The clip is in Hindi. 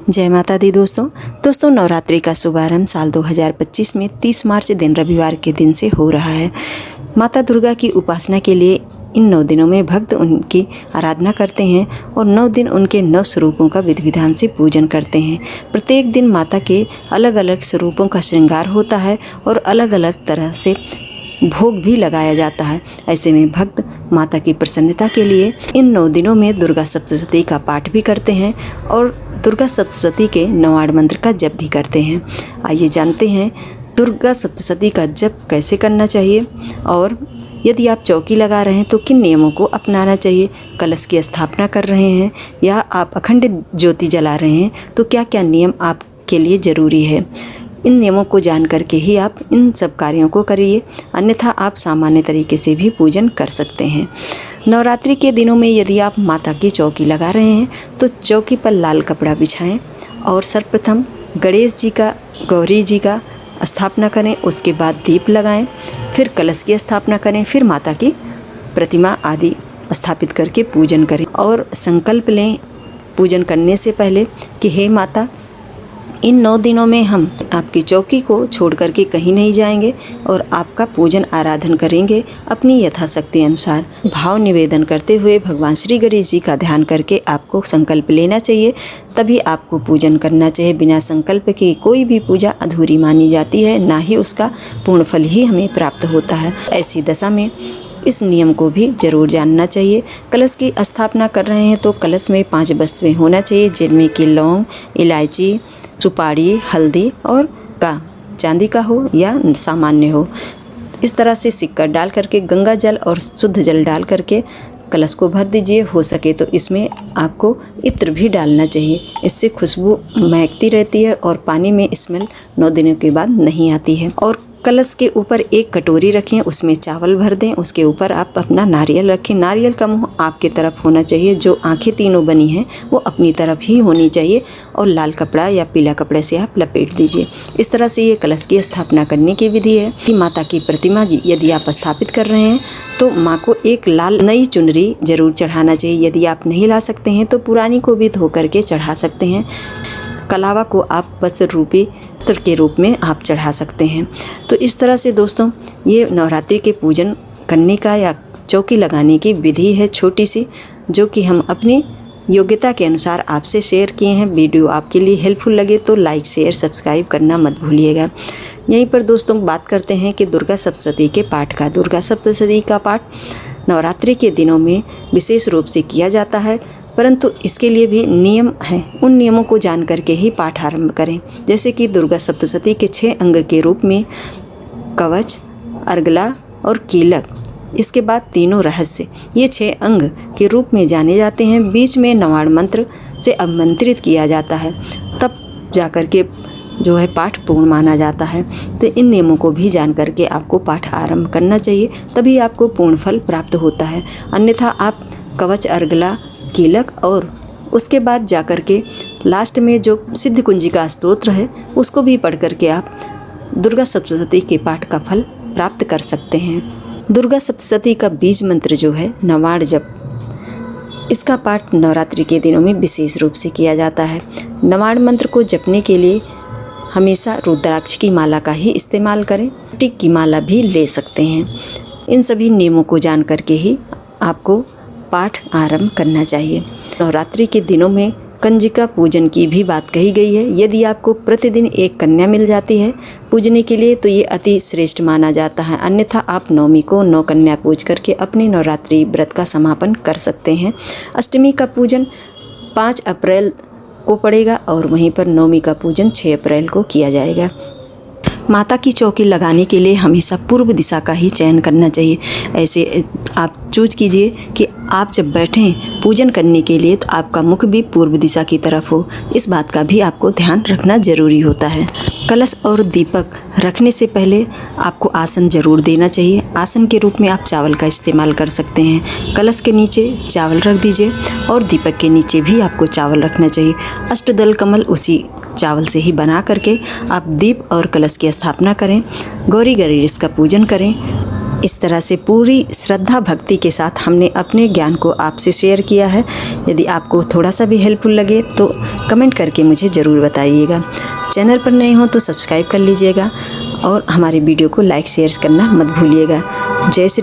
जय माता दी दोस्तों नवरात्रि का शुभारंभ साल 2025 में 30 मार्च दिन रविवार के दिन से हो रहा है। माता दुर्गा की उपासना के लिए इन 9 दिनों में भक्त उनकी आराधना करते हैं और 9 दिन उनके 9 स्वरूपों का विधि विधान से पूजन करते हैं। प्रत्येक दिन माता के अलग अलग स्वरूपों का श्रृंगार होता है और अलग अलग तरह से भोग भी लगाया जाता है। ऐसे में भक्त माता की प्रसन्नता के लिए इन 9 दिनों में दुर्गा सप्तशती का पाठ भी करते हैं और दुर्गा सप्तशती के 9 मंत्र का जप भी करते हैं। आइए जानते हैं दुर्गा सप्तशती का जप कैसे करना चाहिए और यदि आप चौकी लगा रहे हैं तो किन नियमों को अपनाना चाहिए। कलश की स्थापना कर रहे हैं या आप अखंड ज्योति जला रहे हैं तो क्या क्या नियम आपके लिए ज़रूरी है। इन नियमों को जान करके ही आप इन सब कार्यों को करिए, अन्यथा आप सामान्य तरीके से भी पूजन कर सकते हैं। नवरात्रि के दिनों में यदि आप माता की चौकी लगा रहे हैं तो चौकी पर लाल कपड़ा बिछाएं और सर्वप्रथम गणेश जी का, गौरी जी का स्थापना करें। उसके बाद दीप लगाएं, फिर कलश की स्थापना करें, फिर माता की प्रतिमा आदि स्थापित करके पूजन करें और संकल्प लें पूजन करने से पहले कि हे माता, इन 9 दिनों में हम आपकी चौकी को छोड़ करके कहीं नहीं जाएंगे और आपका पूजन आराधन करेंगे अपनी यथाशक्ति अनुसार। भाव निवेदन करते हुए भगवान श्री गणेश जी का ध्यान करके आपको संकल्प लेना चाहिए, तभी आपको पूजन करना चाहिए। बिना संकल्प के कोई भी पूजा अधूरी मानी जाती है, ना ही उसका पूर्ण फल ही हमें प्राप्त होता है। ऐसी दशा में इस नियम को भी जरूर जानना चाहिए। कलश की स्थापना कर रहे हैं तो कलश में 5 वस्तुएं होना चाहिए, जिनमें कि लौंग, इलायची, सुपारी, हल्दी और का चांदी का हो या सामान्य हो। इस तरह से सिक्का डाल करके गंगा जल और शुद्ध जल डाल करके कलश को भर दीजिए। हो सके तो इसमें आपको इत्र भी डालना चाहिए, इससे खुशबू महकती रहती है और पानी में स्मेल 9 दिनों के बाद नहीं आती है। और कलश के ऊपर एक कटोरी रखें, उसमें चावल भर दें, उसके ऊपर आप अपना नारियल रखें। नारियल का मुंह आपके तरफ होना चाहिए, जो आंखें तीनों बनी हैं वो अपनी तरफ ही होनी चाहिए और लाल कपड़ा या पीला कपड़े से आप लपेट दीजिए। इस तरह से ये कलश की स्थापना करने की विधि है कि माता की प्रतिमा यदि आप स्थापित कर रहे हैं तो माँ को एक लाल नई चुनरी जरूर चढ़ाना चाहिए। यदि आप नहीं ला सकते हैं तो पुरानी को भी धो करके चढ़ा सकते हैं। कलावा को आप वस्त्र के रूप में आप चढ़ा सकते हैं। तो इस तरह से दोस्तों ये नवरात्रि के पूजन करने का या चौकी लगाने की विधि है छोटी सी, जो कि हम अपनी योग्यता के अनुसार आपसे शेयर किए हैं। वीडियो आपके लिए हेल्पफुल लगे तो लाइक, शेयर, सब्सक्राइब करना मत भूलिएगा। यहीं पर दोस्तों बात करते हैं कि दुर्गा सप्तशती के पाठ का। दुर्गा सप्तशती का पाठ नवरात्रि के दिनों में विशेष रूप से किया जाता है, परंतु इसके लिए भी नियम हैं। उन नियमों को जान करके ही पाठ आरंभ करें। जैसे कि दुर्गा सप्तशती के 6 अंग के रूप में कवच, अर्गला और कीलक, इसके बाद तीनों रहस्य, ये 6 अंग के रूप में जाने जाते हैं। बीच में 9 मंत्र से आमंत्रित किया जाता है, तब जाकर के जो है पाठ पूर्ण माना जाता है। तो इन नियमों को भी जान करके आपको पाठ आरंभ करना चाहिए, तभी आपको पूर्ण फल प्राप्त होता है। अन्यथा आप कवच, अर्गला, कीलक और उसके बाद जाकर के लास्ट में जो सिद्ध कुंजिका स्तोत्र है उसको भी पढ़ करके आप दुर्गा सप्तशती के पाठ का फल प्राप्त कर सकते हैं। दुर्गा सप्तशती का बीज मंत्र जो है नवाड़ जप, इसका पाठ नवरात्रि के दिनों में विशेष रूप से किया जाता है। नवाड़ मंत्र को जपने के लिए हमेशा रुद्राक्ष की माला का ही इस्तेमाल करें, टिक की माला भी ले सकते हैं। इन सभी नियमों को जान करके ही आपको पाठ आरंभ करना चाहिए। नवरात्रि के दिनों में कंजिका पूजन की भी बात कही गई है। यदि आपको प्रतिदिन एक कन्या मिल जाती है पूजने के लिए तो ये अति श्रेष्ठ माना जाता है। अन्यथा आप नवमी को 9 कन्या पूज करके अपने नवरात्रि व्रत का समापन कर सकते हैं। अष्टमी का पूजन 5 अप्रैल को पड़ेगा और वहीं पर नवमी का पूजन 6 अप्रैल को किया जाएगा। माता की चौकी लगाने के लिए हमेशा पूर्व दिशा का ही चयन करना चाहिए। ऐसे आप चूज कीजिए कि आप जब बैठें पूजन करने के लिए तो आपका मुख भी पूर्व दिशा की तरफ हो। इस बात का भी आपको ध्यान रखना ज़रूरी होता है। कलश और दीपक रखने से पहले आपको आसन जरूर देना चाहिए। आसन के रूप में आप चावल का इस्तेमाल कर सकते हैं। कलश के नीचे चावल रख दीजिए और दीपक के नीचे भी आपको चावल रखना चाहिए। अष्टदल कमल उसी चावल से ही बना करके आप दीप और कलश की स्थापना करें। गौरी गणेश का पूजन करें। इस तरह से पूरी श्रद्धा भक्ति के साथ हमने अपने ज्ञान को आपसे शेयर किया है। यदि आपको थोड़ा सा भी हेल्पफुल लगे तो कमेंट करके मुझे ज़रूर बताइएगा। चैनल पर नए हो तो सब्सक्राइब कर लीजिएगा और हमारे वीडियो को लाइक शेयर करना मत भूलिएगा। जय श्री